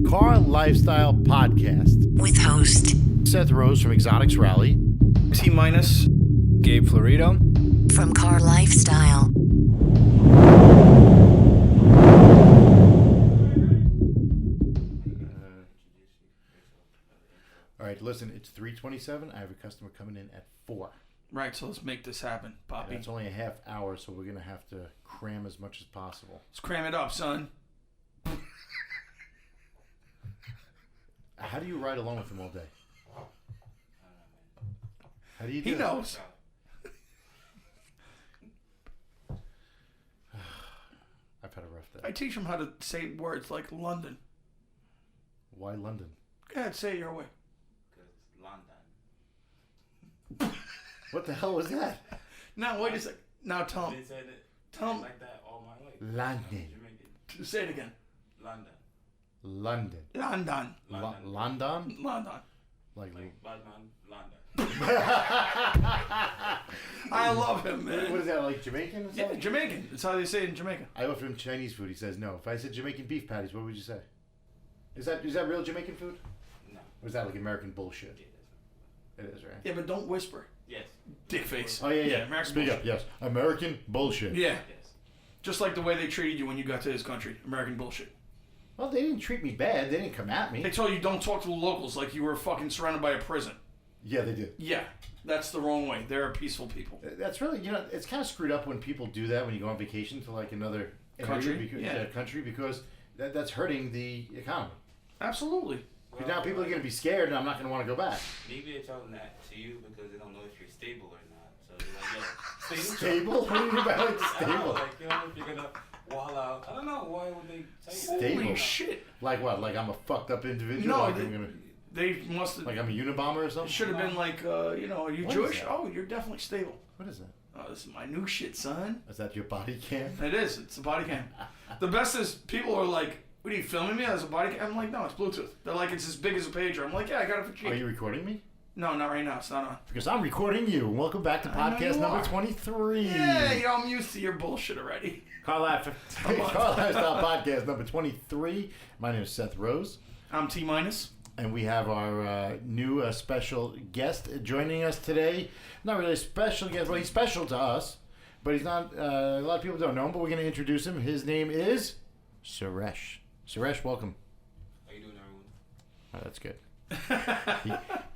Carlifestyle Podcast with host Seth Rose from Exotics Rally, Tminus, Gabe Florido from Carlifestyle. All right, listen, it's 3:27. I have a customer coming in at 4. Right, so let's make this happen, Poppy. It's only a half hour, so we're going to have to cram as much as possible. Let's cram it up, son. How do you ride along with him all day? How do you do He it? knows. I've had a rough day. I teach him how to say words like London. Why London? Go ahead, say it your way. Because London. What the hell was that? Now, wait a second. Now, tell him. They said it Tell him. like that all my life. London. Jamaican. Say it again. London. London. London. London. London? London. Like Batman, London. I love him, man. what is that, like Jamaican or Yeah, something? Jamaican. That's how they say it in Jamaica. I offered him Chinese food. He says no. If I said Jamaican beef patties, what would you say? Is that real Jamaican food? No. Or is that like American bullshit? Yeah, It is, right? Yeah, but don't whisper. yes. Dick face. Oh, yeah. American Speak bullshit. up, yes. American bullshit. Yeah. Yes. Just like the way they treated you when you got to this country. American bullshit. Well, they didn't treat me bad. They didn't come at me. They told you don't talk to the locals like you were fucking surrounded by a prison. Yeah, they did. Yeah. That's the wrong way. They're peaceful people. That's really, it's kind of screwed up when people do that when you go on vacation to like another Country? country because that's hurting the economy. Absolutely. Because now people are going to be scared and I'm not going to want to go back. Maybe they're telling that to you because they don't know if you're stable or not. So they're like, yo, stay Stable? What do you mean by like I don't know, stable? like, if you're going to wall out. I don't know. Why would they tell you that? Stable. Holy shit. Like what? Like I'm a fucked up individual? No, like they must have. like I'm a Unabomber or It something? should have been like, are you What is Jewish? that? Oh, you're definitely stable. What is that? Oh, this is my new shit, son. Is that your body cam? It is. It's a body cam. The best is people are like, what are you filming me as a body cam? I'm like, no, it's Bluetooth. They're like, it's as big as a pager. I'm like, yeah, I got it for cheap. Are you recording me? No, not right now. It's not on. Because I'm recording you. Welcome back to I know podcast you number are. 23. Yeah, I'm used to your bullshit already. Carlifestyle podcast number 23. My name is Seth Rose. I'm Tminus. And we have our new special guest joining us today. Not really a special guest. Well, he's special to us. But he's not, a lot of people don't know him, but we're going to introduce him. His name is Suresh. Suresh, welcome. How you doing, everyone? Oh, that's good.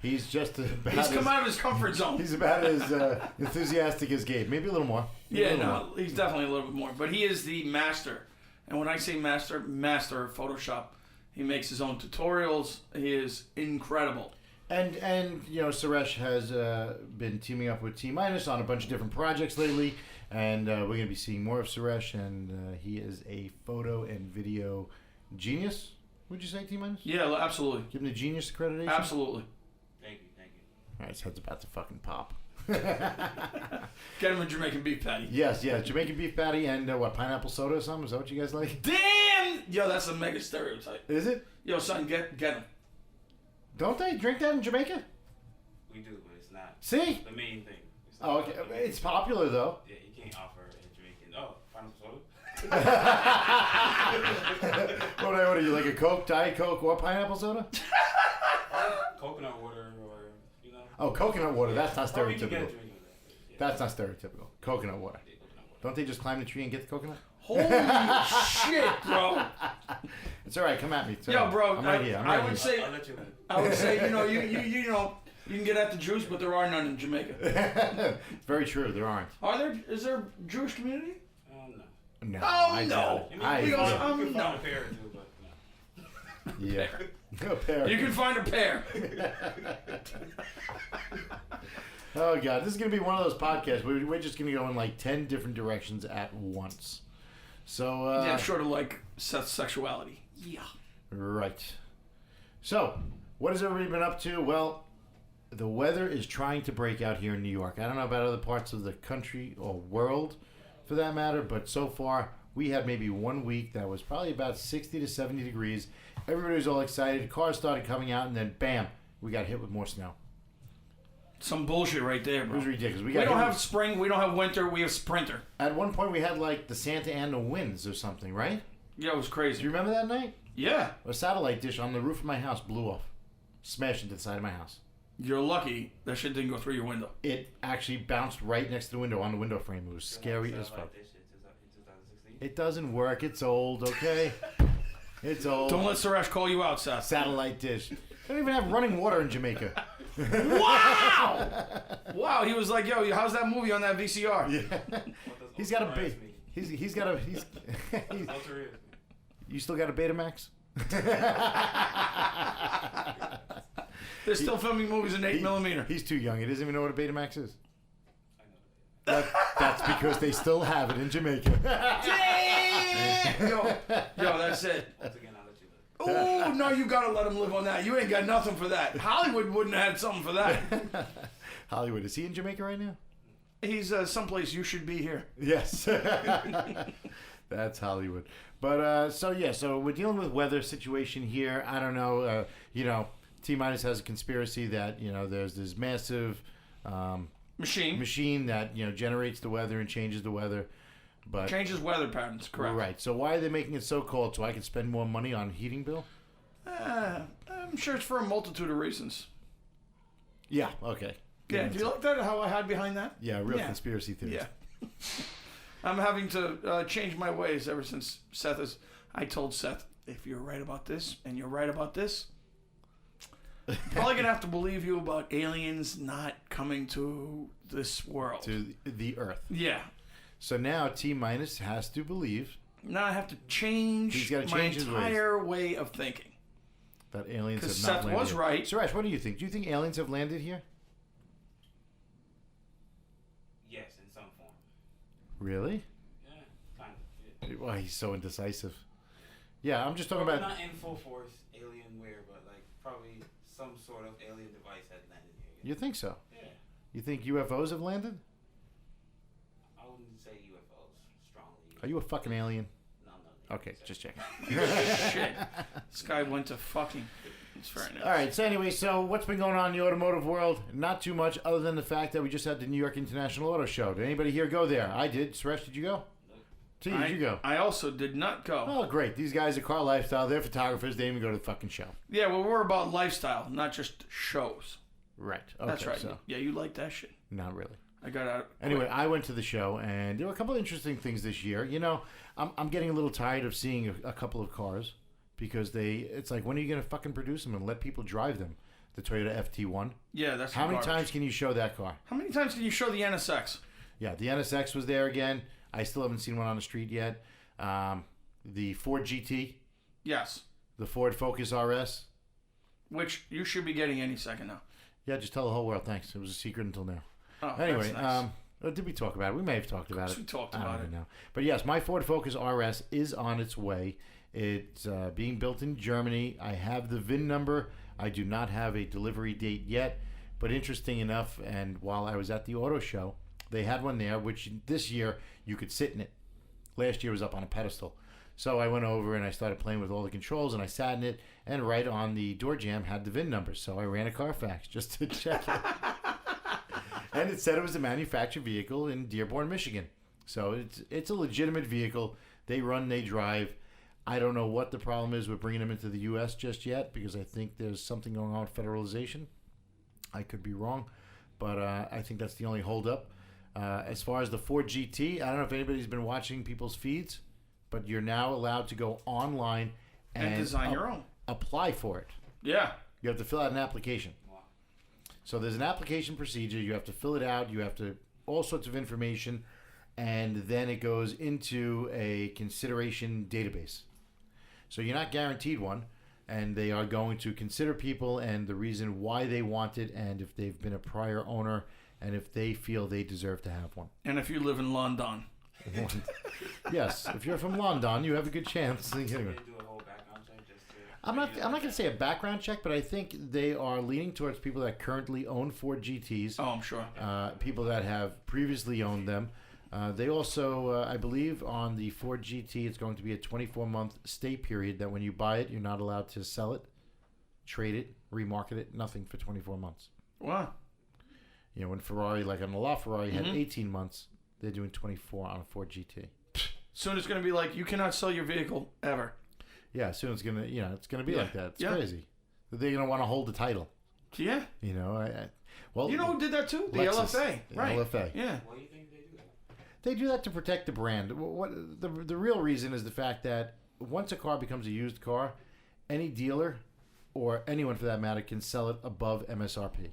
He's just about He's come out of his comfort zone. He's about as enthusiastic as Gabe. Maybe a little more. Maybe a Yeah, little no, more. he's definitely a little bit more. But he is the master. And when I say master of Photoshop. He makes his own tutorials. He is incredible. And Suresh has been teaming up with Tminus on a bunch of different projects lately. And we're going to be seeing more of Suresh. And he is a photo and video genius. Would you say, Tminus? Yeah, absolutely. Give him the genius accreditation? Absolutely. Thank you. All right, his head's about to fucking pop. Get him a Jamaican beef patty. Yes, Jamaican beef patty and what, pineapple soda or something? Is that what you guys like? Damn! Yo, that's a mega stereotype. Is it? Yo, son, get him. Don't they drink that in Jamaica? We do, but it's not See? the main thing. It's not Oh, okay. the main It's thing. popular though. Yeah, you can't offer a Jamaican. Oh, pineapple soda? What do I order? You like a Coke, Diet Coke, or pineapple soda? Coconut water or, you know. Oh, coconut water. That's not Or we can get stereotypical. Jamaican with that. Yeah. That's not stereotypical. Coconut water. Yeah, coconut water. Don't they just climb the tree and get the coconut? Holy shit, bro. It's all right. Come at me. It's all Yo, right. bro, I'm right here. I'm I right would here. say, I'll let you know. I would say, you know, you know, you can get at the Jews, but there are none in Jamaica. It's very true. There aren't. Is there a Jewish community? No. No. Oh, I no. doubt it. You mean, I you go- doubt I'm- can find no. a pair or two, but no. it. Yeah. No pair. You can find a pair. Oh God, this is gonna be one of those podcasts. We're just gonna go in like 10 different directions at once. So Yeah, sort of like Seth's sexuality. Yeah. right. So, what has everybody been up to? Well, the weather is trying to break out here in New York. I don't know about other parts of the country or world, for that matter, but so far we had maybe 1 week that was probably about 60 to 70 degrees. Everybody was all excited. Cars started coming out, and then bam, we got hit with more snow. Some bullshit right there, It bro. was ridiculous. We got don't hit have with- spring. We don't have winter. We have sprinter. At one point, we had like the Santa and the winds or something, right? Yeah, it was Do crazy. you remember that night? Yeah. A satellite dish on the roof of my house blew off. Smashed into the side of my house. You're lucky that shit didn't go through your window. It actually bounced right next to the window on the window frame. It was scary as fuck. Dish in 2016. It doesn't work. It's old, okay? It's old. Don't let Suresh call you out, Seth. Satellite dish. They don't even have running water in Jamaica. Wow! Wow, he was like, yo, how's that movie on that VCR? Yeah. What does He's got a Ultra beta. mean? He's got a. He's. Ultra is. You still got a Betamax? They're still filming movies in 8mm. He's too young. He doesn't even know what a Betamax is. I know. That's because they still have it in Jamaica. Damn! Yo, that's it. Once again, I'll let you live. Oh, no, you gotta let him live on that. You ain't got nothing for that. Hollywood wouldn't have had something for that. Hollywood. Is he in Jamaica right now? He's someplace you should be here. Yes. That's Hollywood. But, so we're dealing with weather situation here. I don't know. Tminus has a conspiracy that, there's this massive machine that, generates the weather and changes the weather. But Changes weather patterns, correct. Right. So why are they making it so cold? So I can spend more money on heating bill? I'm sure it's for a multitude of reasons. Yeah. Okay. Good Yeah, answer. do you like that, how I hide behind that? Yeah, real Yeah. conspiracy theories. Yeah. I'm having to change my ways ever since I told Seth, if you're right about this and you're right about this, probably going to have to believe you about aliens not coming to this world. To the Earth. Yeah. So now Tminus has to believe Now I have to change He's gotta my change his ways. entire way of thinking. that aliens have 'Cause not Seth landed. was right. Suresh, what do you think? Do you think aliens have landed here? Yes, in some form. Really? Yeah, kind of. Yeah. Well, he's so indecisive. Yeah, I'm just talking Well, about. not in full force Alienware, but like probably some sort of alien device had landed here. You think so? Yeah. You think UFOs have landed? I wouldn't say UFOs strongly. Are you a fucking alien? No. Okay, just checking. Shit. This guy went to fucking. It's very nice. All right. So anyway, what's been going on in the automotive world? Not too much, other than the fact that we just had the New York International Auto Show. Did anybody here go there? I did. Suresh, did you go? T, did you go? I also did not go. Oh, great. These guys are Carlifestyle. They're photographers. They didn't even go to the fucking show. Yeah, well, we're about lifestyle, not just shows. Right. Okay, That's right. So, Yeah, you like that shit. not really. I got out. Anyway, I went to the show, and there were a couple of interesting things this year. I'm getting a little tired of seeing a couple of cars because it's like, when are you going to fucking produce them and let people drive them? The Toyota FT1. Yeah, that's How many garbage. times can you show that car? How many times can you show the NSX? Yeah, the NSX was there again. I still haven't seen one on the street yet. The Ford GT, Yes, the Ford Focus RS. which you should be getting any second now. Yeah, just tell the whole world. Thanks. It was a secret until now. Oh, Anyway, that's nice. did we talk about it? We may have talked about it. We talked I about don't it. know. But yes, my Ford Focus RS is on its way. It's being built in Germany. I have the VIN number. I do not have a delivery date yet. But interesting enough, and while I was at the auto show, they had one there, which this year you could sit in it. Last year was up on a pedestal. So I went over and I started playing with all the controls, and I sat in it, and right on the door jamb had the VIN number. So I ran a Carfax just to check it. And it said it was a manufactured vehicle in Dearborn, Michigan. So it's a legitimate vehicle. They run, they drive. I don't know what the problem is with bringing them into the U.S. just yet, because I think there's something going on with federalization. I could be wrong, but I think that's the only holdup. As far as the Ford GT, I don't know if anybody's been watching people's feeds, but you're now allowed to go online And design your own. Apply for it. Yeah. You have to fill out an application. Wow. So there's an application procedure. You have to fill it out. You have to all sorts of information, and then it goes into a consideration database. So you're not guaranteed one, and they are going to consider people and the reason why they want it, and if they've been a prior owner, and if they feel they deserve to have one. And if you live in London. Yes, if you're from London, you have a good chance. They do a whole background check just to. I'm not going to say a background check, but I think they are leaning towards people that currently own Ford GTs. Oh, I'm sure. People that have previously owned them. They also, I believe, on the Ford GT, it's going to be a 24-month stay period that when you buy it, you're not allowed to sell it, trade it, remarket it, nothing for 24 months. Wow. When Ferrari, like an LaFerrari, had 18 months, they're doing 24 on a Ford GT. Soon it's going to be like, you cannot sell your vehicle ever. Yeah, soon it's gonna, it's gonna be like that. It's Yeah. crazy. They're gonna want to hold the title. Yeah. Well, You know who did that too? The Lexus, LFA. the Right. LFA. Yeah. Why do you think they do that? They do that to protect the brand. The real reason is the fact that once a car becomes a used car, any dealer or anyone for that matter can sell it above MSRP.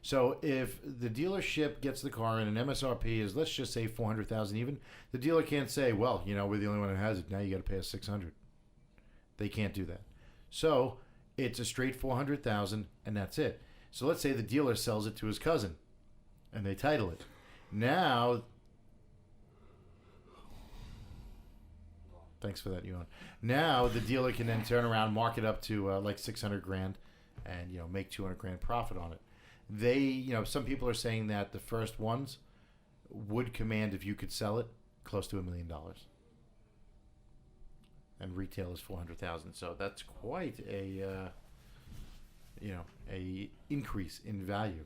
So if the dealership gets the car and an MSRP is, let's just say 400,000 even, the dealer can't say, well, we're the only one that has it. Now you got to pay us 600. They can't do that. So it's a straight 400,000 and that's it. So let's say the dealer sells it to his cousin and they title it. Now, thanks for that, Ewan. Now the dealer can then turn around, mark it up to like 600 grand and, make 200 grand profit on it. They, some people are saying that the first ones would command, if you could sell it, close to $1 million. And retail is 400,000. So that's quite a, a increase in value.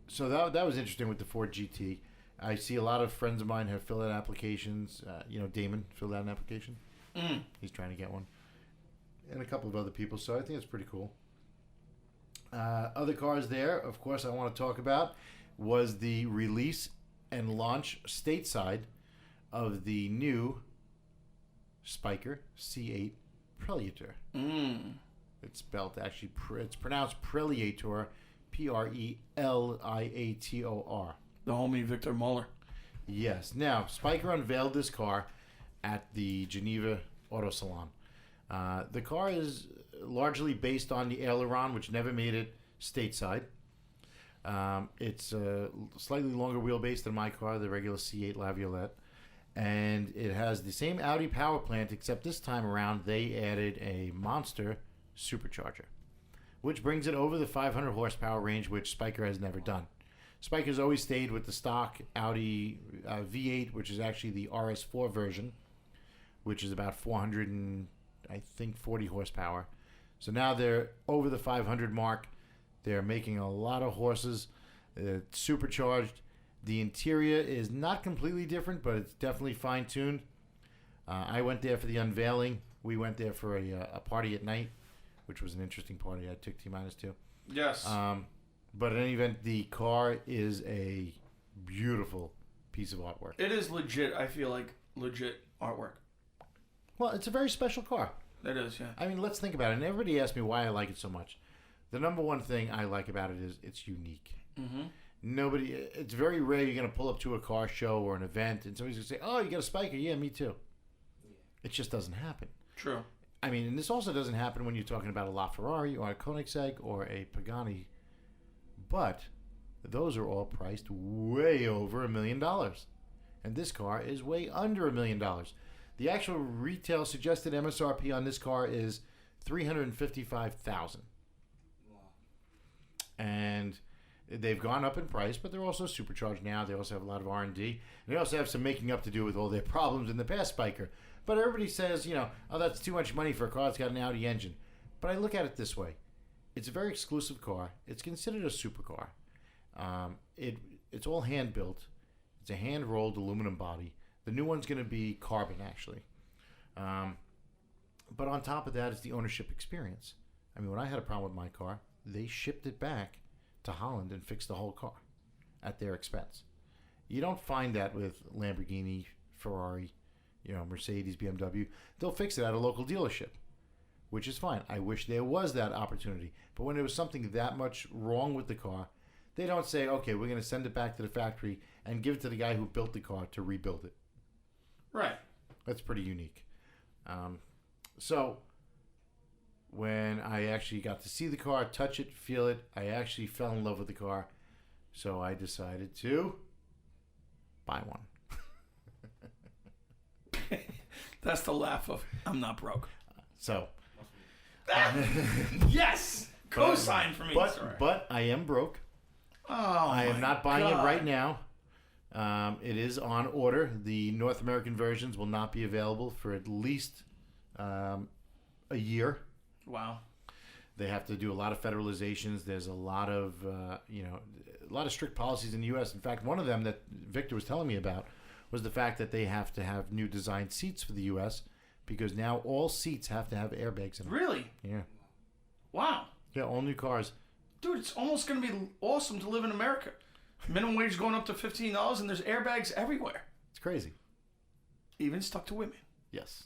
So that was interesting with the Ford GT. I see a lot of friends of mine have filled out applications. Damon filled out an application. He's trying to get one. And a couple of other people. So I think it's pretty cool. Other cars there, of course, I want to talk about was the release and launch stateside of the new Spyker C8 Preliator. It's spelled actually, it's pronounced Preliator, Preliator. The homie Victor Muller. Yes. Now, Spyker unveiled this car at the Geneva Auto Salon. The car is largely based on the Aileron, which never made it stateside. It's a slightly longer wheelbase than my car, the regular C8 La Violette. And it has the same Audi power plant, except this time around they added a monster supercharger, which brings it over the 500 horsepower range, which Spyker has never done. Spyker's always stayed with the stock Audi V8, which is actually the RS4 version, which is about 440 horsepower. So now they're over the 500 mark. They're making a lot of horses. It's supercharged. The interior is not completely different, but it's definitely fine-tuned. I went there for the unveiling. We went there for a party at night, which was an interesting party. I took Tminus to. Yes. But in any event, the car is a beautiful piece of artwork. It is legit, I feel like, legit artwork. Well, it's a very special car. It is, yeah. I mean, let's think about it. And everybody asks me why I like it so much. The number one thing I like about it is it's unique. Mm-hmm. It's very rare you're going to pull up to a car show or an event and somebody's going to say, oh, you got a Spyker? Yeah, me too. Yeah. It just doesn't happen. True. I mean, and this also doesn't happen when you're talking about a LaFerrari or a Koenigsegg or a Pagani. But those are all priced way over $1 million. And this car is way under $1 million. The actual retail suggested MSRP on this car is $355,000. Wow. And they've gone up in price, but they're also supercharged now. They also have a lot of R&D. And they also have some making up to do with all their problems in the past Spyker. But everybody says, oh, that's too much money for a car that's got an Audi engine. But I look at it this way. It's a very exclusive car. It's considered a supercar. It's all hand-built. It's a hand-rolled aluminum body. The new one's going to be carbon, actually. But on top of that, it's the ownership experience. I mean, when I had a problem with my car, they shipped it back to Holland and fixed the whole car at their expense. You don't find that with Lamborghini, Ferrari, Mercedes, BMW. They'll fix it at a local dealership, which is fine. I wish there was that opportunity. But when there was something that much wrong with the car, they don't say, okay, we're going to send it back to the factory and give it to the guy who built the car to rebuild it. Right. That's pretty unique. So when I actually got to see the car, touch it, feel it, I actually fell in love with the car. So I decided to buy one. That's the laugh of, I'm not broke. So. Yes! Cosign for me. But I am broke. Oh, I am not buying God. it right now. It is on order. The North American versions will not be available for at least a year. Wow. They have to do a lot of federalizations. There's a lot of a lot of strict policies in the U.S. In fact, one of them that Victor was telling me about was the fact that they have to have new designed seats for the U.S. because now all seats have to have airbags in them. Really? Yeah. Wow. Yeah, all new cars. Dude, it's almost going to be awesome to live in America. Minimum wage going up to $15 and there's airbags everywhere. It's crazy. Even stuck to women. Yes.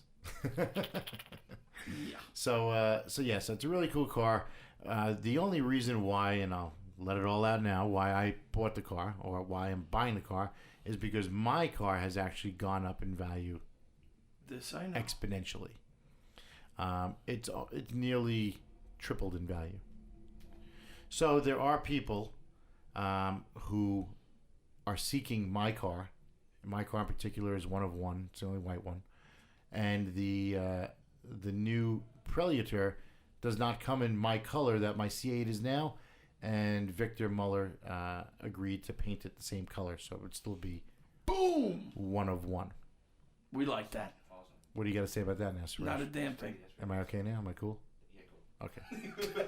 Yeah. So it's a really cool car. The only reason why, and I'll let it all out now, why I bought the car or why I'm buying the car is because my car has actually gone up in value This I know. exponentially. It's nearly tripled in value. So there are people who are seeking my car. My car in particular is one of one. It's the only white one. And the new Preliator does not come in my color that my C8 is now. And Victor Muller agreed to paint it the same color, so it would still be Boom! one of one. We like that. Awesome. What do you got to say about that now, Suresh? Not a damn thing. Am I okay now? Am I cool? Yeah, cool. Okay.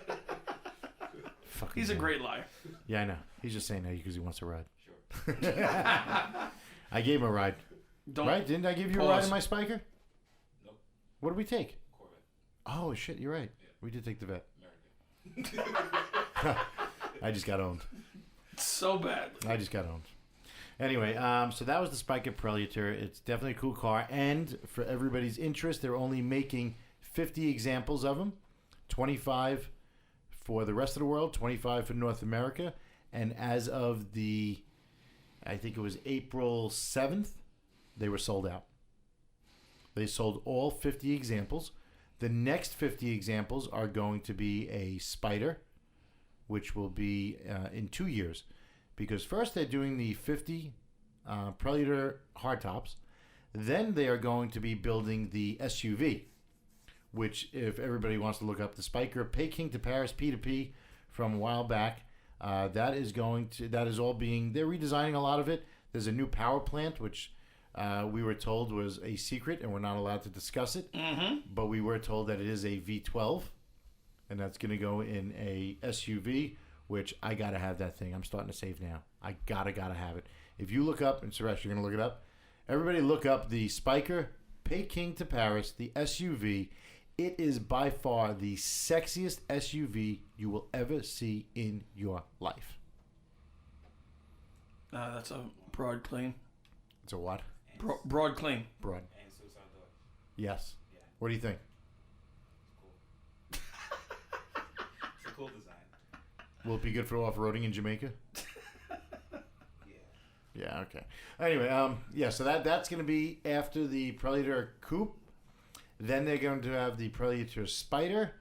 Fucking He's a hell. great liar. Yeah, I know. He's just saying that because he wants to ride. Sure. I gave him a ride. Don't. Right? Didn't I give you a Pause. ride in my Spyker? Nope. What did we take? Corvette. Oh, shit. You're right. We did take the vet. American. I just got owned. So bad. I just got owned. Anyway, so that was the Spyker Preliator. It's definitely a cool car. And for everybody's interest, they're only making 50 examples of them. 25 for the rest of the world, 25 for North America. And as of I think it was April 7th, they were sold out. They sold all 50 examples. The next 50 examples are going to be a Spider, which will be in 2 years. Because first they're doing the 50 Preliator hardtops. Then they are going to be building the SUV, which if everybody wants to look up the Spyker Peking to Paris P2P from a while back, that is all being, they're redesigning a lot of it. There's a new power plant, which we were told was a secret and we're not allowed to discuss it. Mm-hmm. But we were told that it is a V12 and that's going to go in a SUV, which I got to have that thing. I'm starting to save now. I gotta have it. If you look up, and Suresh, you're going to look it up. Everybody look up the Spyker Peking to Paris, the SUV. It is by far the sexiest SUV you will ever see in your life. That's a broad claim. It's a what? Broad claim. Broad. And Suicide Door. Yes. Yeah. What do you think? It's cool. It's a cool design. Will it be good for off-roading in Jamaica? Yeah. Yeah, okay. Anyway, so that's going to be after the Preliator Coupe. Then they're going to have the Preliator Spider.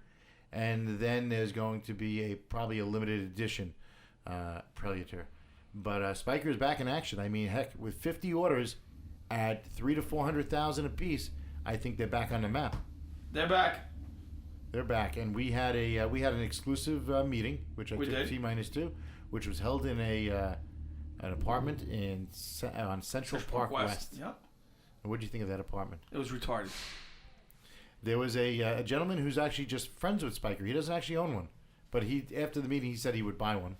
And then there's going to be probably a limited edition Preliator. But Spyker is back in action. I mean, heck, with 50 orders at $300,000 to $400,000 a piece, I think they're back on the map. They're back. They're back, and we had an exclusive meeting, which I We took did. Tminus to, which was held in an apartment on Central Park West. Yep. What did you think of that apartment? It was retarded. There was a gentleman who's actually just friends with Spyker. He doesn't actually own one, but after the meeting he said he would buy one.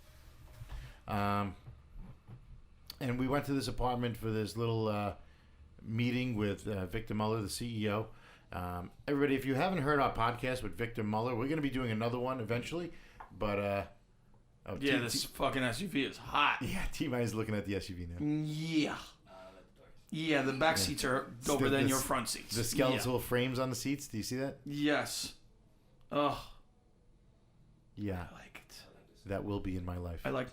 And we went to this apartment for this little meeting with Victor Muller, the CEO. Everybody, if you haven't heard our podcast with Victor Muller, we're going to be doing another one eventually. But This fucking SUV is hot. yeah, T-Man is looking at the SUV now. Yeah. Yeah, the back seats are doper than your front seats. The skeletal frames on the seats. Do you see that? Yes. Ugh. Yeah, I like it. that will be in my life. I like.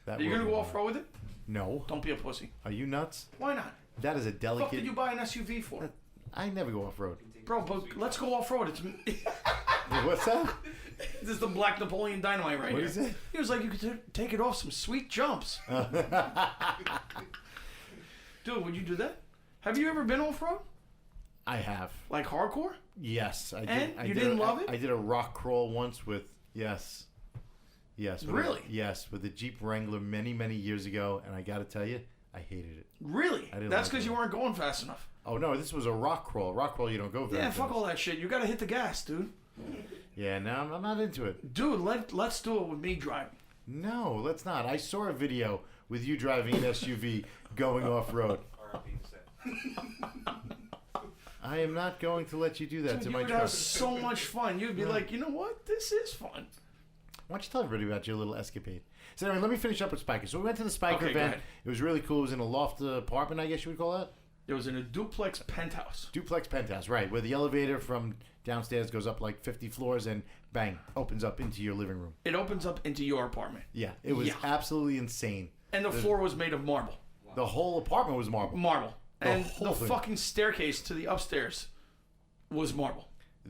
That Are you will gonna be go in my off road with it? life. No. Don't be a pussy. Are you nuts? Why not? That is a What delicate. did you buy an SUV for? I never go off road. Bro, but let's go off road. It's What's that? this is the Black Napoleon Dynamite right What here. is it? He was like, you could take it off some sweet jumps. Dude, would you do that? Have you ever been off road? I have. Like hardcore? Yes, I did. And I you did didn't love it? I did a rock crawl once with yes. With Really? yes, with a Jeep Wrangler many years ago, and I got to tell you, I hated it. Really? I didn't That's like because it. you weren't going fast enough. Oh no, this was a rock crawl. Rock crawl, you don't go very Yeah, fast. fuck all that shit. You gotta hit the gas, dude. Yeah, no, I'm not into it. Dude, let's do it with me driving. No, let's not. I saw a video with you driving an SUV going off road. All I am not going to let you do that to You my would truck. have so much fun. You'd be like, you know what? This is fun. Why don't you tell everybody about your little escapade? So anyway, let me finish up with Spyker. So we went to the Spyker Okay, go event. ahead. It was really cool. It was in a loft apartment, I guess you would call that. It was in a duplex penthouse. Duplex penthouse, right, where the elevator from downstairs goes up like 50 floors and bang, opens up into your living room. It opens up into your apartment. Yeah, it was absolutely insane. And the floor was made of marble. The whole apartment was marble. Marble. And whole the thing. fucking staircase to the upstairs was marble.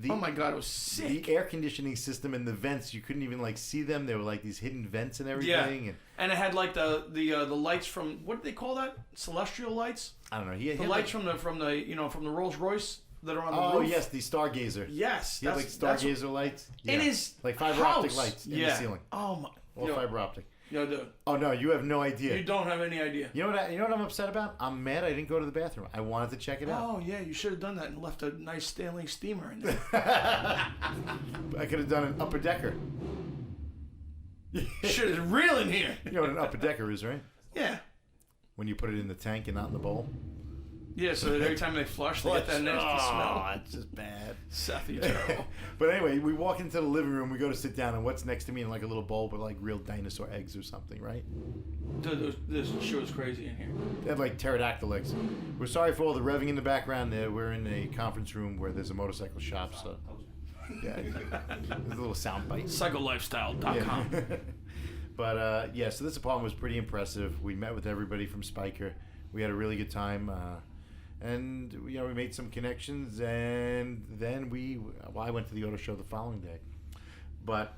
Oh my God, it was sick. The air conditioning system and the vents, you couldn't even like see them. They were like these hidden vents and everything. Yeah. And it had like the lights from, what do they call that? Celestial lights? I don't know. He had The lights from the Rolls Royce that are on the Oh roof. yes, the Stargazer. Yes. He had like Stargazer lights. It is like fiber optic lights in the ceiling. Oh my. All fiber optic. Yo, dude. Oh no, you have no idea. You don't have any idea. You know what I'm upset about? I'm mad I didn't go to the bathroom. I wanted to check it out. Oh yeah, you should have done that and left a nice Stanley steamer in there. I could have done an upper decker. Shit is real in here. You know what an upper decker is, right? Yeah. When you put it in the tank and not in the bowl. Yeah, so that every time they flush, they get that nasty smell. It's just bad. Seth, you terrible. But anyway, we walk into the living room, we go to sit down, and what's next to me in like a little bowl with like real dinosaur eggs or something, right? Dude, this shit was crazy in here. They have like pterodactyl eggs. We're sorry for all the revving in the background there. We're in a conference room where there's a motorcycle shop, so yeah, there's a little sound bite. Psycholifestyle.com. Yeah. But yeah, so this apartment was pretty impressive. We met with everybody from Spyker. We had a really good time. And we made some connections, and then I went to the auto show the following day. But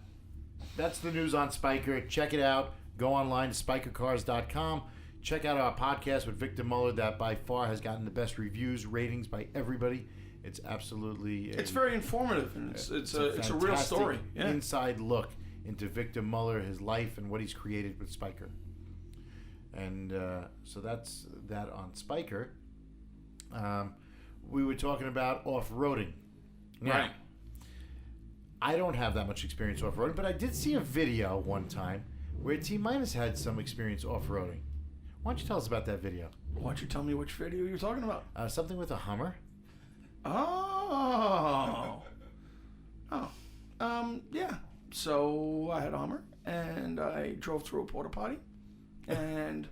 that's the news on Spyker. Check it out. Go online to SpykerCars.com. Check out our podcast with Victor Muller that by far has gotten the best reviews, ratings by everybody. It's absolutely... It's very informative, and it's a real fantastic story. Yeah. inside look into Victor Muller, his life, and what he's created with Spyker. And so that's that on Spyker. We were talking about off-roading. Now, Right. I don't have that much experience off-roading, but I did see a video one time where Tminus had some experience off-roading. Why don't you tell us about that video? Why don't you tell me which video you're talking about? Something with a Hummer? Oh. Yeah. So I had a Hummer, and I drove through a porta potty, and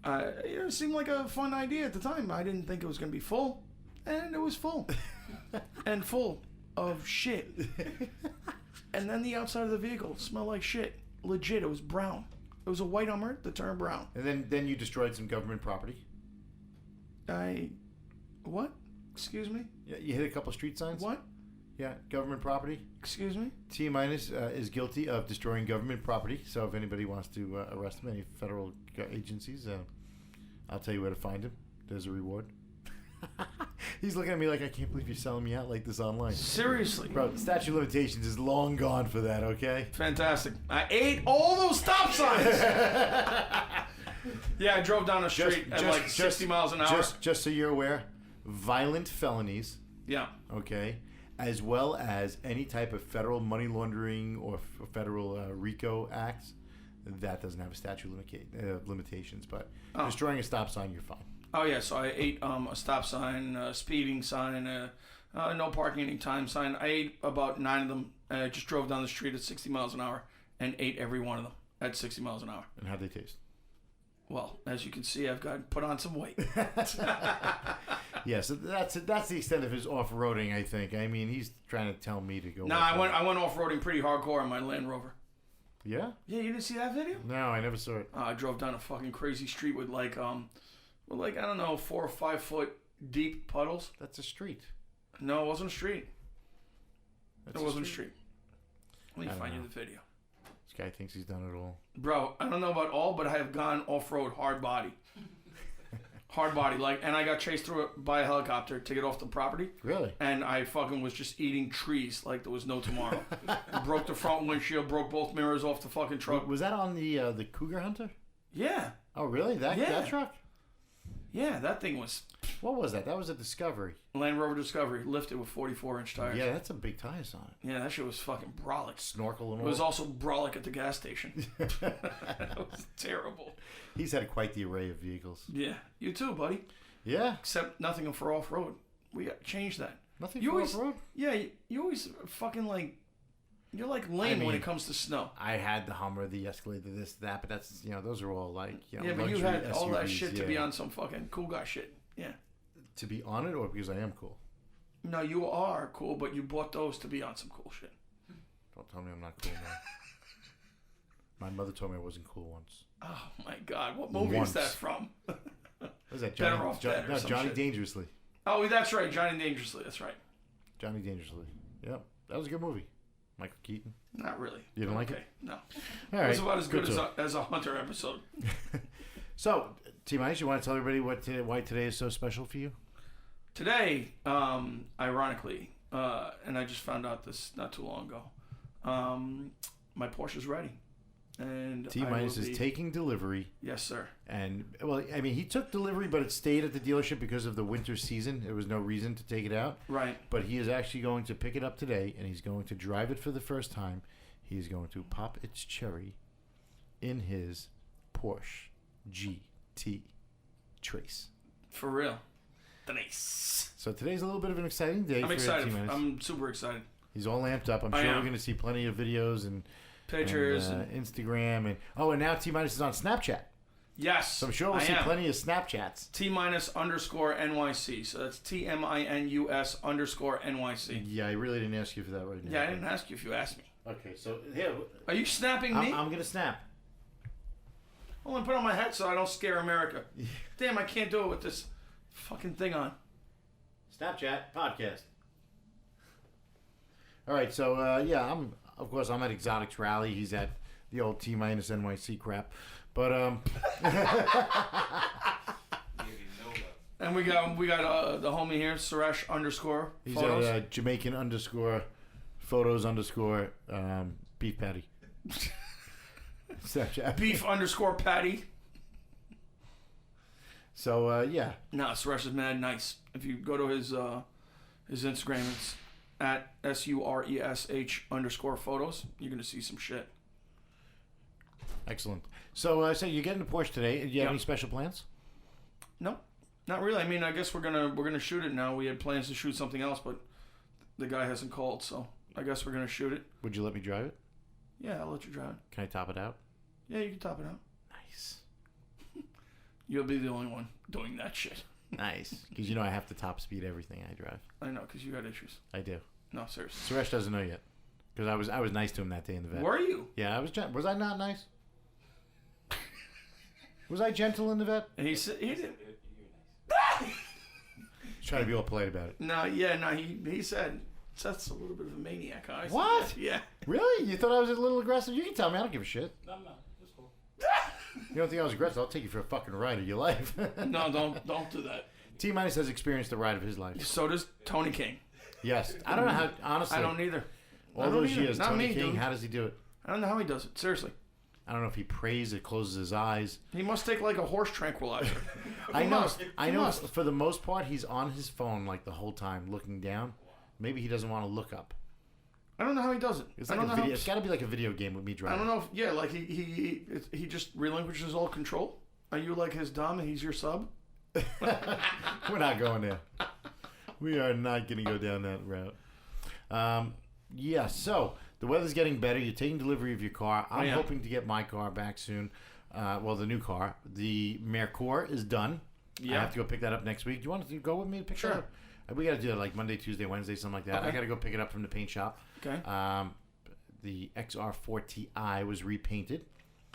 it seemed like a fun idea at the time. I didn't think it was going to be full, and it was full, and full of shit. And then the outside of the vehicle smelled like shit. Legit, it was brown. It was a white Hummer that turned brown. And then you destroyed some government property? What? Excuse me? Yeah, you hit a couple street signs? What? Yeah, government property. Excuse me? T-Minus is guilty of destroying government property. So if anybody wants to arrest him, any federal agencies, I'll tell you where to find him. There's a reward. He's looking at me like, I can't believe you're selling me out like this online. Seriously. Bro, the statute of limitations is long gone for that, okay? Fantastic. I ate all those stop signs. Yeah, I drove down the street at like 60 miles an hour. Just so you're aware, violent felonies, Yeah. okay, as well as any type of federal money laundering or federal RICO acts, that doesn't have a statute of limitations. But destroying a stop sign, you're fine. Oh, yeah, so I ate a stop sign, a speeding sign, no parking anytime sign. I ate about 9 of them. I just drove down the street at 60 miles an hour and ate every one of them at 60 miles an hour. And how'd they taste? Well, as you can see, I've got put on some weight. Yeah, so that's the extent of his off-roading, I think. I mean, he's trying to tell me to go. No, I went off-roading pretty hardcore on my Land Rover. Yeah? Yeah, you didn't see that video? No, I never saw it. I drove down a fucking crazy street with like I don't know, 4 or 5 foot deep puddles. That's a street. No, it wasn't a street. That's It wasn't a street. Let me find you the video. This guy thinks he's done it all. Bro, I don't know about all, but I have gone off-road hard body. Hard body, and I got chased through it by a helicopter to get off the property. Really? And I fucking was just eating trees like there was no tomorrow. Broke the front windshield, broke both mirrors off the fucking truck. Was that on the Cougar Hunter? Yeah. Oh, really? That truck? Yeah, that thing was... What was that? That was a Discovery. Land Rover Discovery, lifted with 44-inch tires. Yeah, that's some big tires on it. Yeah, that shit was fucking brolic. Snorkel and It all. was also brolic at the gas station. It was terrible. He's had quite the array of vehicles. Yeah, you too, buddy. Yeah. Except nothing for off road. We got to change that. Nothing You for always, off-road? yeah, you always fucking like, you're like lame when mean, it comes to snow. I had the Hummer, the Escalator, this, that, but that's, those are all like, Yeah, but you luxury had all that SUVs, shit to be on some fucking cool guy shit. Yeah. To be on it, or because I am cool? No, you are cool, but you bought those to be on some cool shit. Don't tell me I'm not cool now. My mother told me I wasn't cool once. Oh my God, what movie is that from? What is that? Better Off Dead or no, some Johnny shit. Dangerously. Oh, that's right, Johnny Dangerously. That's right. Johnny Dangerously. Yep, that was a good movie. Michael Keaton. Not really. You didn't like it? No. All It right. was about as good talk. as a Hunter episode. So, Tminus, you want to tell everybody why today is so special for you? Today, ironically, and I just found out this not too long ago, my Porsche's ready. And Tminus is taking delivery. Yes, sir. And, well, I mean, he took delivery, but it stayed at the dealership because of the winter season. There was no reason to take it out. Right. But he is actually going to pick it up today, and he's going to drive it for the first time. He's going to pop its cherry in his Porsche GT Trace. For real. Nice. So today's a little bit of an exciting day. I'm for excited. Tminus. I'm super excited. He's all amped up. I'm I sure am. we're going to see plenty of videos and Pictures. and, Instagram, and now Tminus is on Snapchat. Yes. So I'm sure we'll see plenty of Snapchats. T-_NYC. So that's TMINUS_NYC. Yeah, I really didn't ask you for that right now. Yeah, I didn't ask you if you asked me. Okay, so here. Are you snapping me? I'm going to snap. I'm going to put on my hat so I don't scare America. Damn, I can't do it with this fucking thing on. Snapchat podcast. All right, so I'm at Exotics Rally. He's at the old T-NYC crap, but And we got the homie here, Suresh _ he's photos. at Jamaican _ photos _ beef patty. Snapchat. Beef _ patty. So Nah, Suresh is mad nice. If you go to his Instagram, it's at SURESH _ photos. You're gonna see some shit. excellent. So you're getting the Porsche today. Do you have any special plans? No, not really. I mean, I guess we're gonna shoot it now. We had plans to shoot something else, but the guy hasn't called, so I guess we're gonna shoot it. Would you let me drive it? Yeah, I'll let you drive it. Can I top it out? Yeah, you can top it out. Nice. You'll be the only one doing that shit. Nice. Because I have to top speed everything I drive. I know, because you got issues. I do. No, seriously. Suresh doesn't know yet. Because I was nice to him that day in the vet. Were you? Yeah, I was. Was I not nice? Was I gentle in the vet? And he said he didn't. He's trying to be all polite about it. No, yeah, no. He said Seth's a little bit of a maniac. I said, What? Yeah. Really? You thought I was a little aggressive? You can tell me. I don't give a shit. No, it's cool. You don't think I was aggressive? I'll take you for a fucking ride of your life. No, don't do that. T-Minus has experienced the ride of his life. So does Tony King. Yes. I don't know how, honestly. I don't either. All those years, Not Tony me, King, dude. how does he do it? I don't know how he does it. Seriously. I don't know if he prays, it closes his eyes. He must take like a horse tranquilizer. I He know. must. I He know. must. For the most part, he's on his phone like the whole time, looking down. Maybe he doesn't want to look up. I don't know how he does it. It's I like don't a know video. It's got to be like a video game with me I driving. don't know. If, yeah, like he just relinquishes all control. Are you like his dom and he's your sub? We're not going there. We are not going to go down that route. Yeah, so the weather's getting better. You're taking delivery of your car. I'm hoping to get my car back soon. Well, the new car. The Mercure is done. Yeah. I have to go pick that up next week. Do you want to go with me to pick that up? We got to do it like Monday, Tuesday, Wednesday, something like that. Okay. I got to go pick it up from the paint shop. Okay. The XR4 Ti was repainted.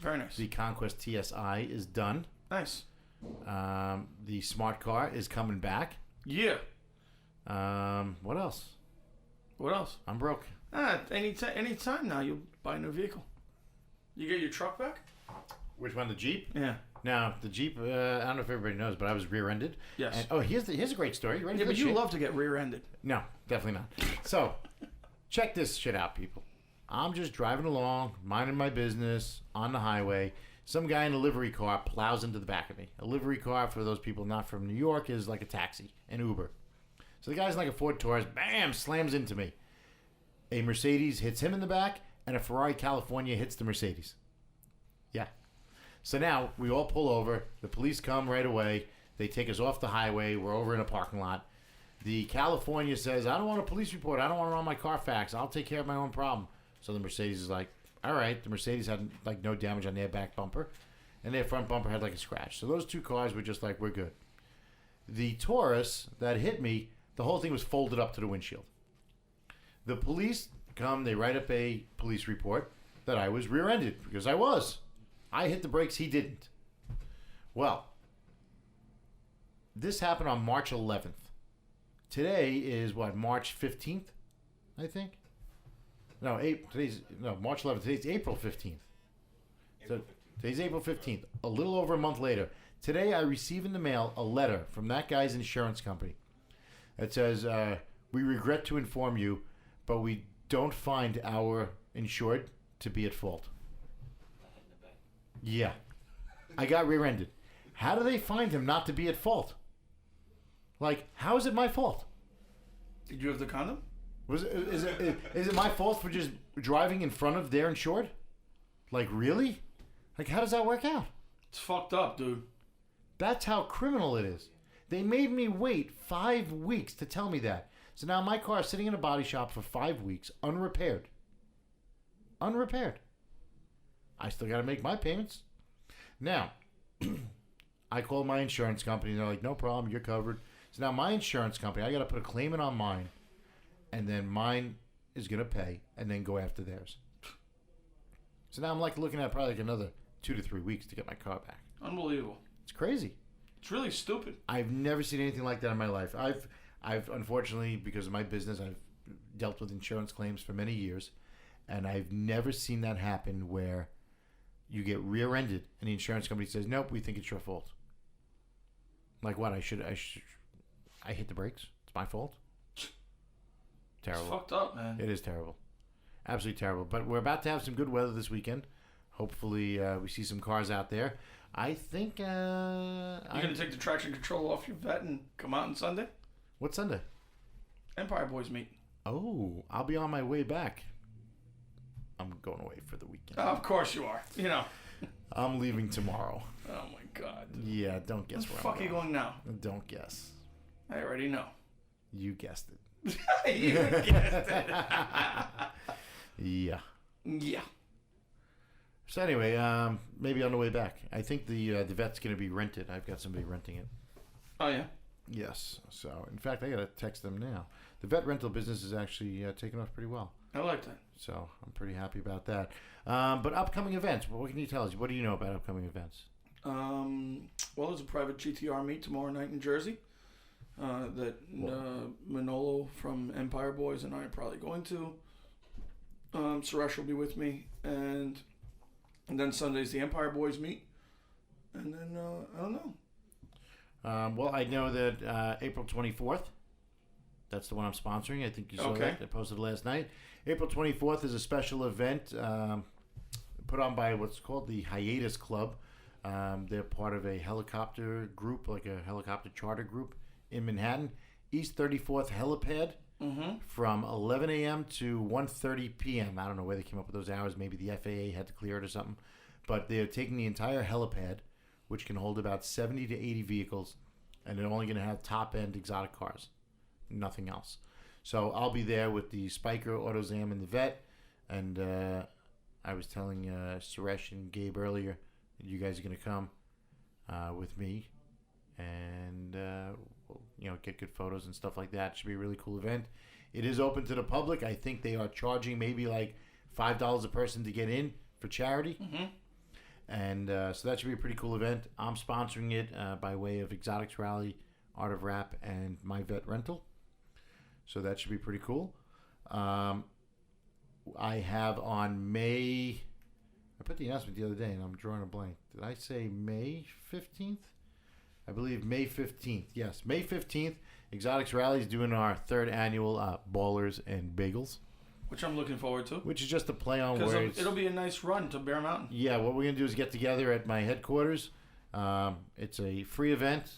Very nice. The Conquest TSI is done. Nice. The smart car is coming back. Yeah. What else? What else? I'm broke. Any time now you'll buy a new vehicle. You get your truck back? Which one? The Jeep? Yeah. Now the Jeep. I don't know if everybody knows, but I was rear-ended. Yes. And, here's a great story. You ready Yeah, for but this you shit? love to get rear-ended. No, definitely not. So, check this shit out, people. I'm just driving along, minding my business on the highway. Some guy in a livery car plows into the back of me. A livery car, for those people not from New York, is like a taxi, an Uber. So the guy's in like a Ford Taurus, bam, slams into me. A Mercedes hits him in the back, and a Ferrari California hits the Mercedes. Yeah. So now we all pull over. The police come right away. They take us off the highway. We're over in a parking lot. The California says, I don't want a police report. I don't want to run my Carfax. I'll take care of my own problem. So the Mercedes is like, all right. The Mercedes had like no damage on their back bumper. And their front bumper had like a scratch. So those two cars were just like, we're good. The Taurus that hit me, the whole thing was folded up to the windshield. The police come, they write up a police report that I was rear-ended, because I was. I hit the brakes, he didn't. Well, this happened on March 11th. Today is what, March 15th, I think? No, March 11th. Today's April 15th. Today's April 15th. A little over a month later. Today I receive in the mail a letter from that guy's insurance company that says, we regret to inform you, but we don't find our insured to be at fault. Yeah. I got rear-ended. How do they find him not to be at fault? Like, how is it my fault? Did you have the condom? Is it my fault for just driving in front of their insured? Like, really? Like, how does that work out? It's fucked up, dude. That's how criminal it is. They made me wait 5 weeks to tell me that. So now my car is sitting in a body shop for 5 weeks, unrepaired. Unrepaired. I still got to make my payments. Now, I called my insurance company, and they're like, no problem, you're covered. So now my insurance company, I got to put a claim in on mine, and then mine is going to pay, and then go after theirs. So now I'm like looking at probably like another 2 to 3 weeks to get my car back. Unbelievable. It's crazy. It's really stupid. I've never seen anything like that in my life. I've unfortunately, because of my business, I've dealt with insurance claims for many years, and I've never seen that happen where you get rear-ended and the insurance company says, nope, we think it's your fault. Like what? I hit the brakes. It's my fault. Terrible. It's fucked up, man. It is terrible. Absolutely terrible. But we're about to have some good weather this weekend. Hopefully we see some cars out there. I think... You're going to take the traction control off your vet and come out on Sunday? What Sunday? Empire Boys meet. Oh, I'll be on my way back. I'm going away for the weekend. Oh, of course you are. You know. I'm leaving tomorrow. Oh, my God. Yeah, don't guess where the fuck I'm are you going now? Don't guess. I already know. You guessed it. You guessed it. Yeah. Yeah. So anyway, maybe on the way back. I think the vet's going to be rented. I've got somebody renting it. Oh, yeah? Yes. So, in fact, I got to text them now. The vet rental business is actually taking off pretty well. I like that. So, I'm pretty happy about that. But upcoming events, what can you tell us? What do you know about upcoming events? Well, there's a private GTR meet tomorrow night in Jersey that Manolo from Empire Boys and I are probably going to. Suresh will be with me. And then Sunday's the Empire Boys meet. And then, I don't know. Well, I know that April 24th, that's the one I'm sponsoring. I think you saw that. I posted last night. April 24th is a special event put on by what's called the Hiatus Club. They're part of a helicopter group, like a helicopter charter group in Manhattan. East 34th Helipad from 11 a.m. to 1:30 p.m. I don't know where they came up with those hours. Maybe the FAA had to clear it or something. But they're taking the entire helipad, which can hold about 70 to 80 vehicles, and they're only going to have top-end exotic cars, nothing else. So I'll be there with the Spyker, AutoZam, and the Vet, and I was telling Suresh and Gabe earlier that you guys are going to come with me and get good photos and stuff like that. It should be a really cool event. It is open to the public. I think they are charging maybe like $5 a person to get in for charity. And so that should be a pretty cool event. I'm sponsoring it by way of Exotics Rally, Art of Rap, and My Vet Rental. So that should be pretty cool. I have on May... I put the announcement the other day, and I'm drawing a blank. Did I say May 15th? I believe May 15th. Yes, May 15th, Exotics Rally is doing our third annual Ballers and Bagels. Which I'm looking forward to. Which is just a play on words. Because it'll be a nice run to Bear Mountain. Yeah, what we're going to do is get together at my headquarters. It's a free event.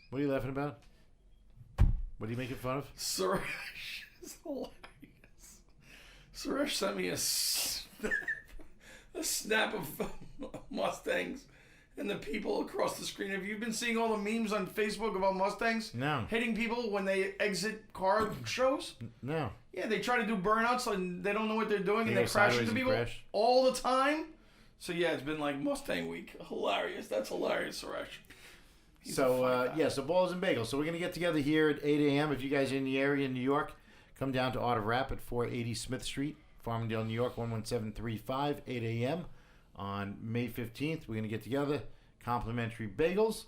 What are you laughing about? What are you making fun of? Suresh is hilarious. Suresh sent me a snap of Mustangs, and the people across the screen. Have you been seeing all the memes on Facebook about Mustangs? No. Hitting people when they exit car shows? No. Yeah, they try to do burnouts and they don't know what they're doing and go they crash sideways into and people crash. all the time. So yeah, it's been like Mustang week. Hilarious. That's hilarious, Suresh. So so balls and bagels. So we're gonna get together here at 8 a.m. If you guys are in the area in New York, come down to Art of Rap at 480 Smith Street, Farmingdale, New York 11735, 8 a.m. on May 15th. We're gonna get together, complimentary bagels,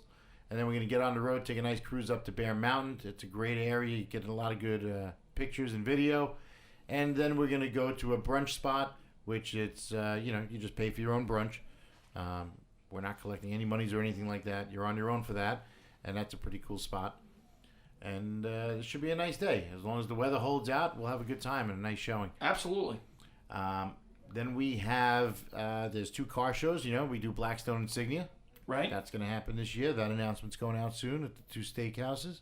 and then we're gonna get on the road, take a nice cruise up to Bear Mountain. It's a great area. You get a lot of good pictures and video, and then we're gonna go to a brunch spot, which it's you just pay for your own brunch. We're not collecting any monies or anything like that. You're on your own for that, and that's a pretty cool spot. And it should be a nice day. As long as the weather holds out, we'll have a good time and a nice showing. Absolutely. Then we have, there's 2 car shows. We do Blackstone Insignia. Right. That's going to happen this year. That announcement's going out soon at the 2 steakhouses.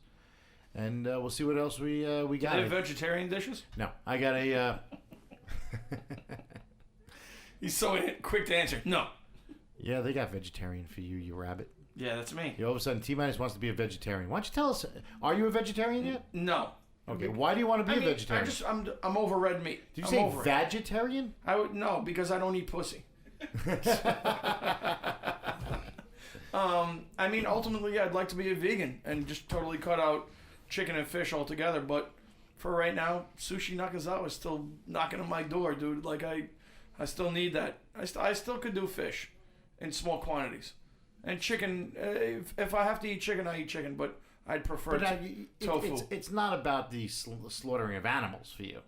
And we'll see what else we got. Are they vegetarian dishes? No, I got a... He's so quick to answer. No. Yeah, they got vegetarian for you, you rabbit. Yeah, that's me. All of a sudden, Tminus wants to be a vegetarian. Why don't you tell us, are you a vegetarian yet? No. Okay, why do you want to be a vegetarian? I'm over red meat. Did you I'm say over it. vegetarian? No, because I don't eat pussy. Ultimately, I'd like to be a vegan and just totally cut out chicken and fish altogether. But for right now, Sushi Nakazawa is still knocking on my door, dude. Like I still need that. I still could do fish in small quantities, and chicken. If I have to eat chicken, I eat chicken. But I'd prefer tofu. It's not about the slaughtering of animals for you.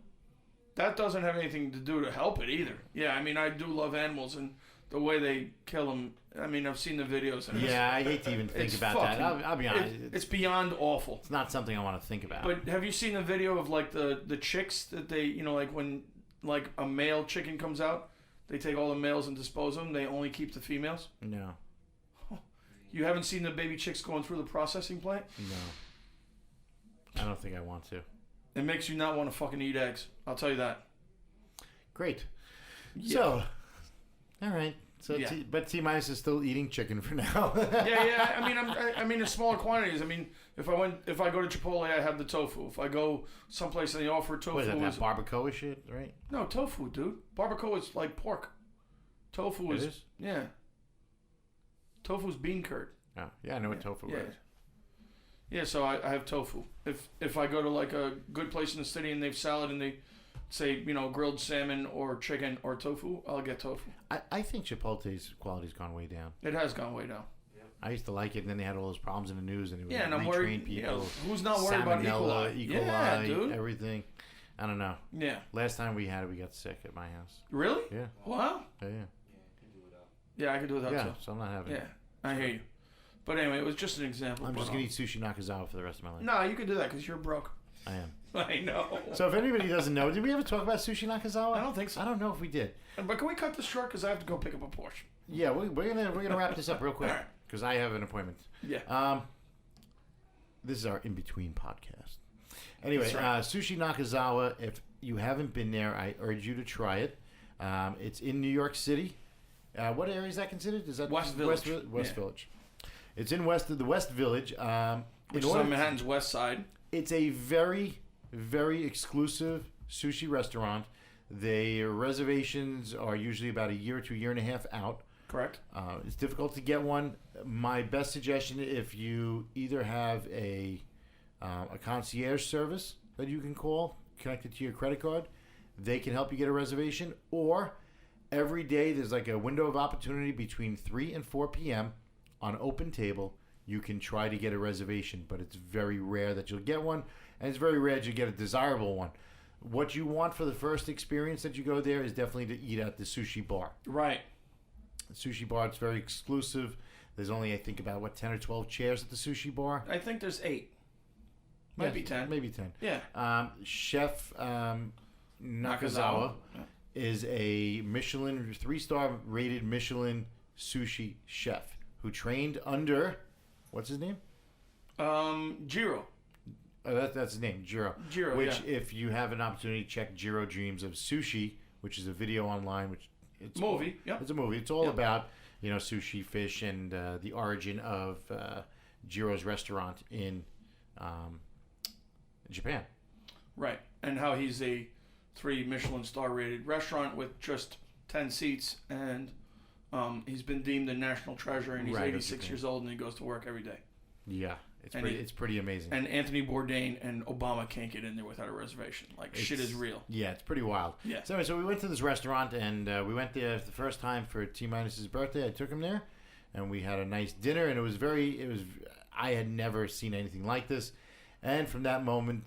That doesn't have anything to do to help it either. Yeah, I do love animals and the way they kill them. I've seen the videos. And I hate to even think about that. I'll be honest. It's beyond awful. It's not something I want to think about. But have you seen the video of like the chicks that they, like when like a male chicken comes out, they take all the males and dispose of them. They only keep the females. No. You haven't seen the baby chicks going through the processing plant? No. I don't think I want to. It makes you not want to fucking eat eggs. I'll tell you that. Great. Yeah. So, all right. So, Yeah. But Tminus is still eating chicken for now. yeah. In smaller quantities. If I go to Chipotle, I have the tofu. If I go someplace and they offer tofu, What is that barbacoa shit, right? No, tofu, dude. Barbacoa is like pork. Tofu is. Yeah. Tofu's bean curd. Oh, yeah, I know what tofu is. Yeah, so I have tofu. If I go to like a good place in the city and they have salad and they say, grilled salmon or chicken or tofu, I'll get tofu. I think Chipotle's quality's gone way down. It has gone way down. I used to like it, and then they had all those problems in the news, and it was and I'm worried. people. Who's not worried about E. coli, dude. everything. I don't know. Yeah. Last time we had it, we got sick at my house. Really? Yeah. Wow. Yeah. Yeah, I could do without Yeah, too. so I'm not having it. I hear you. But anyway, it was just an example. I'm just going to eat Sushi Nakazawa for the rest of my life. No, you can do that because you're broke. I am. I know. So if anybody doesn't know, did we ever talk about Sushi Nakazawa? I don't think so. I don't know if we did. But can we cut this short because I have to go pick up a Porsche? Yeah, we're gonna wrap this up real quick All right. because I have an appointment. Yeah. This is our in-between podcast. Anyway, That's right. Sushi Nakazawa, if you haven't been there, I urge you to try it. It's in New York City. What area is that considered? Is that West Village. West Village. It's in the West Village. Which is on Manhattan's west side. It's a very, very exclusive sushi restaurant. Their reservations are usually about a year to a year and a half out. Correct. It's difficult to get one. My best suggestion, if you either have a concierge service that you can call connected to your credit card, they can help you get a reservation. Or every day there's like a window of opportunity between 3 and 4 p.m. on Open Table. You can try to get a reservation, but it's very rare that you'll get one, and it's very rare that you get a desirable one. What you want for the first experience that you go there is definitely to eat at the sushi bar. Right. The sushi bar, it's very exclusive. There's only, I think, about, 10 or 12 chairs at the sushi bar? I think there's 8. Might be 10. Maybe 10. Yeah. Chef Nakazawa is a Michelin, 3-star rated Michelin sushi chef who trained under, what's his name? Jiro. That's his name, Jiro. Jiro, Which, if you have an opportunity, check Jiro Dreams of Sushi, which is a video online, which it's movie. Yeah. It's a movie. It's all about sushi, fish, and the origin of Jiro's restaurant in Japan. Right. And how he's a 3 Michelin star rated restaurant with just 10 seats, and he's been deemed a national treasure, and he's Right, 86 years old, and he goes to work every day. Yeah, it's pretty amazing. And Anthony Bourdain and Obama can't get in there without a reservation. Like, shit is real. Yeah, it's pretty wild. Yeah. So we went to this restaurant, and we went there the first time for Tminus's birthday. I took him there, and we had a nice dinner, and I had never seen anything like this. And from that moment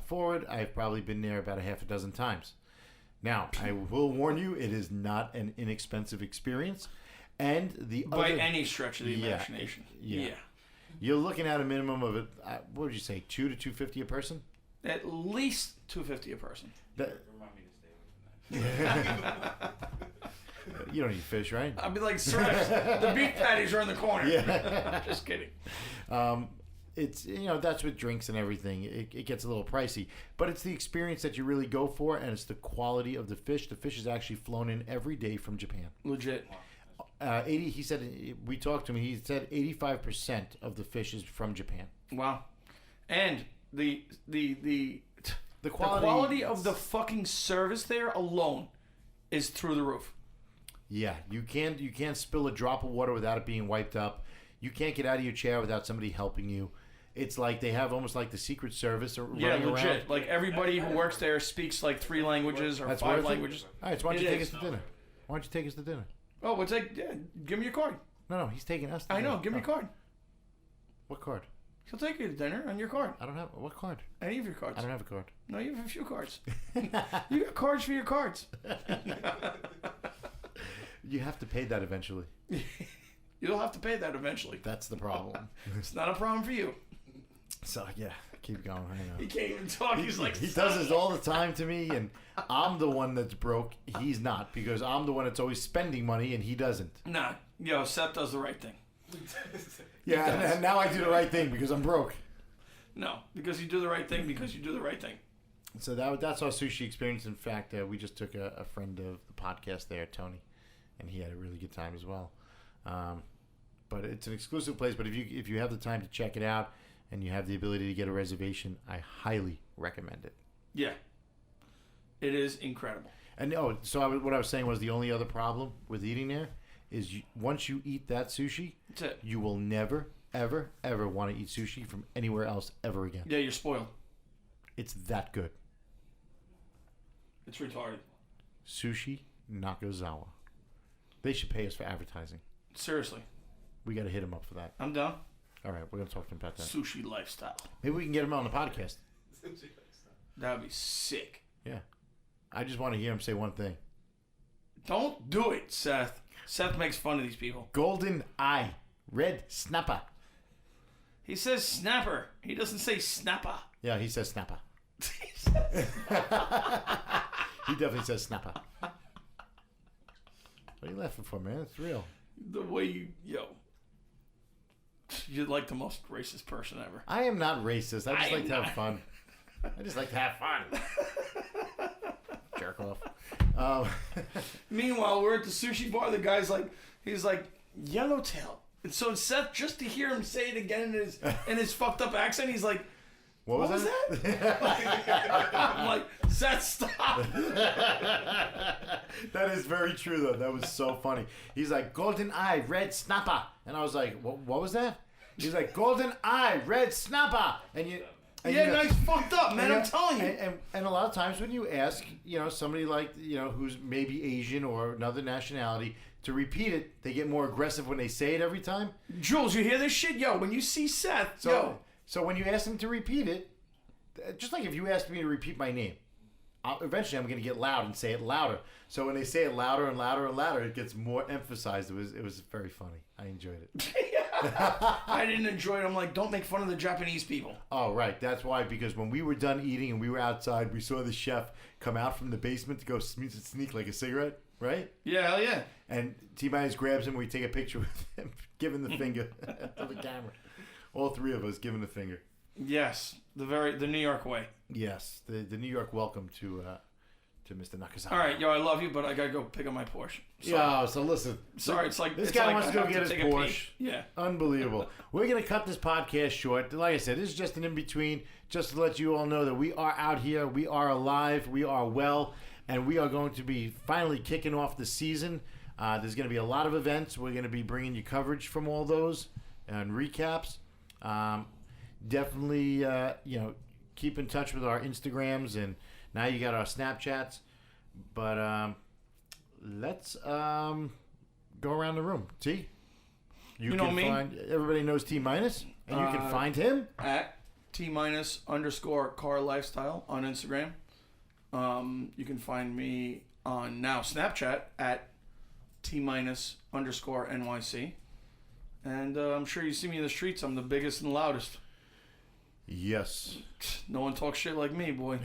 forward, I've probably been there about a half a dozen times. Now, I will warn you, it is not an inexpensive experience. And by any stretch of the imagination. Yeah. You're looking at a minimum of, what would you say, $200 to $250 a person? At least $250 a person. Remind me to stay away from that. You don't eat fish, right? I'd be like, Suresh, the beef patties are in the corner. Yeah. Just kidding. It's, that's with drinks and everything. It gets a little pricey. But it's the experience that you really go for, and it's the quality of the fish. The fish is actually flown in every day from Japan. Legit. 80. He said, we talked to him. He said 85% of the fish is from Japan. Wow. And the quality, quality of the fucking service there alone is through the roof. Yeah, you can't spill a drop of water without it being wiped up. You can't get out of your chair without somebody helping you. It's like they have almost like the Secret Service running legit. around. Like everybody who works there speaks like 3 languages or That's 5 worth it? languages. All right, so why don't you take us to dinner? Why don't you take us to dinner? Oh, it's like, give me your card. No, he's taking us to I know, dinner. give me your card. What card? He'll take you to dinner on your card. I don't have what card? Any of your cards. I don't have a card. No, you have a few cards. You got cards for your cards. You have to pay that eventually. You'll have to pay that eventually. That's the problem. It's not a problem for you. So yeah, keep going. I know. He can't even talk. He's like, he does this all the time to me, and I'm the one that's broke. He's not, because I'm the one that's always spending money, and he doesn't. Nah, Seth does the right thing. Yeah, and now I do the right thing because I'm broke. No, because you do the right thing because you do the right thing. So that's our sushi experience. In fact, we just took a friend of the podcast there, Tony, and he had a really good time as well. But it's an exclusive place. But if you have the time to check it out and you have the ability to get a reservation, I highly recommend it. Yeah, it is incredible. And what I was saying was the only other problem with eating there is once you eat that sushi, That's it. you will never, ever, ever want to eat sushi from anywhere else ever again. Yeah, you're spoiled. It's that good. It's retarded. Sushi Nakazawa. They should pay us for advertising. Seriously. We got to hit him up for that. I'm down. All right, we're going to talk to him about that. Sushi lifestyle. Maybe we can get him on the podcast. That would be sick. Yeah. I just want to hear him say one thing. Don't do it, Seth. Seth makes fun of these people. Golden eye. Red snapper. He says snapper. He doesn't say snapper. Yeah, he says snapper. He definitely says snapper. What are you laughing for, man? It's real. The way you're like the most racist person ever. I am not racist. I just like to have fun. I just like to have fun. Jerk off. Meanwhile, we're at the sushi bar. The guy's like, he's like, yellowtail. And so Seth, just to hear him say it again in his fucked up accent, he's like, what was that? I'm like, Seth, stop. That is very true, though. That was so funny. He's like, golden eye, red snapper. And I was like, what was that? He's like, golden eye, red snapper. And he's fucked up, man. I'm telling you. And a lot of times when you ask, somebody like, who's maybe Asian or another nationality to repeat it, they get more aggressive when they say it every time. Jules, you hear this shit? When you see Seth, So when you ask them to repeat it, just like if you asked me to repeat my name, eventually I'm going to get loud and say it louder. So when they say it louder and louder and louder, it gets more emphasized. It was very funny. I enjoyed it. I didn't enjoy it. I'm like, don't make fun of the Japanese people. Oh, right. That's why. Because when we were done eating and we were outside, we saw the chef come out from the basement to go sneak like a cigarette, right? Yeah, hell yeah. And Tminus grabs him. We take a picture with him, giving the finger to the camera. All three of us giving the finger. Yes, the New York way. Yes, the New York welcome to to Mr. Nakazawa. All right, yo, I love you, but I gotta go pick up my Porsche. Yo, so listen. Sorry, it's like this it's guy like wants I to go have get his take a Porsche. pee. Yeah. Unbelievable. We're going to cut this podcast short. Like I said, this is just an in-between, just to let you all know that we are out here, we are alive, we are well, and we are going to be finally kicking off the season. There's going to be a lot of events. We're going to be bringing you coverage from all those and recaps. Definitely, keep in touch with our Instagrams, and now you got our Snapchats. But let's go around the room. T? You know me. Everybody knows Tminus, and you can find him at Tminus_Carlifestyle on Instagram. You can find me on now Snapchat at Tminus_NYC. And I'm sure you see me in the streets. I'm the biggest and loudest. Yes. No one talks shit like me, boy.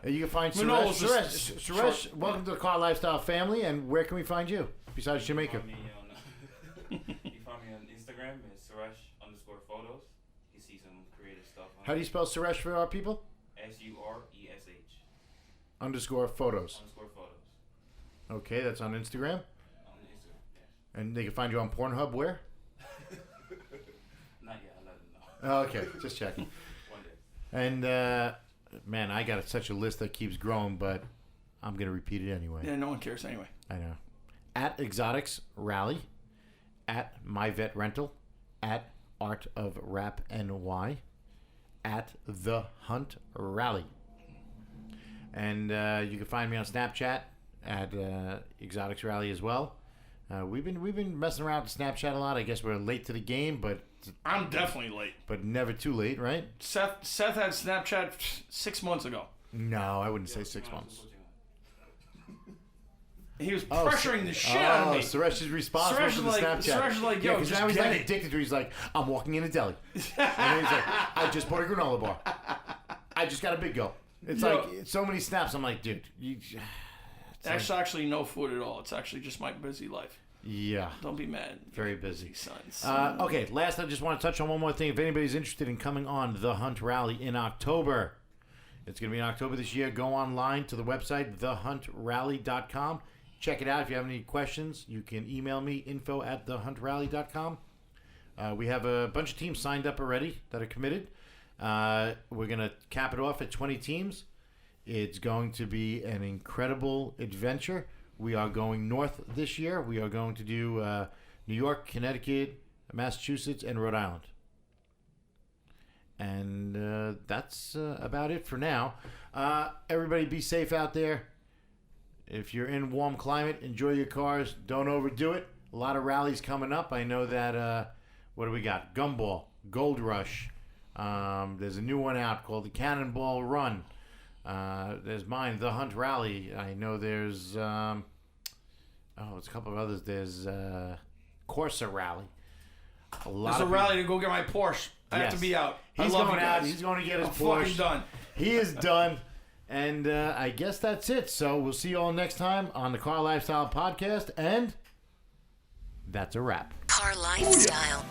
You can find Manolo, Suresh. Suresh, welcome to the Car Lifestyle family. And where can we find you besides Jamaica? You find me on Instagram. It's Suresh_photos. You see some creative stuff. How do you spell Suresh for our people? SURESH. _photos. _photos. Okay, that's on Instagram. On Instagram, yes. And they can find you on Pornhub where? Not yet. I'll let them know. Oh, okay, just checking. One day. And, man, I got such a list that keeps growing, but I'm going to repeat it anyway. Yeah, no one cares anyway. I know. At Exotics Rally, at My Vet Rental, at Art of Rap NY, at The Hunt Rally. And you can find me on Snapchat at Exotics Rally as well. We've been messing around with Snapchat a lot. I guess we're late to the game, but I'm definitely late. But never too late, right? Seth had Snapchat 6 months ago. No, I wouldn't say 6 months. He was pressuring the shit out of me. Suresh is responsible for the Snapchat. Suresh is like, yo, because just now he's get not it. addicted to it. He's like, I'm walking in a deli. And then he's like, I just bought a granola bar. I just got a Big Go. It's like so many snaps. I'm like, dude, It's actually no food at all. It's actually just my busy life. Yeah. Don't be mad. Very busy. Sons. Okay, last I just want to touch on one more thing. If anybody's interested in coming on the Hunt Rally in October, it's going to be in October this year. Go online to the website, thehuntrally.com. Check it out. If you have any questions, you can email me, info@thehuntrally.com. We have a bunch of teams signed up already that are committed. We're going to cap it off at 20 teams. It's going to be an incredible adventure. We are going north this year. We are going to do New York, Connecticut, Massachusetts, and Rhode Island. And that's about it for now. Everybody be safe out there. If you're in warm climate, enjoy your cars. Don't overdo it. A lot of rallies coming up. I know that, what do we got? Gumball, Gold Rush. There's a new one out called the Cannonball Run. There's mine, the Hunt Rally. I know there's, it's a couple of others. There's Corsa Rally. There's a rally to go get my Porsche. I have to be out. He's going out. He's going to get his Porsche. Fucking done. He is done. And I guess that's it. So we'll see you all next time on the Car Lifestyle Podcast. And that's a wrap. Car Lifestyle.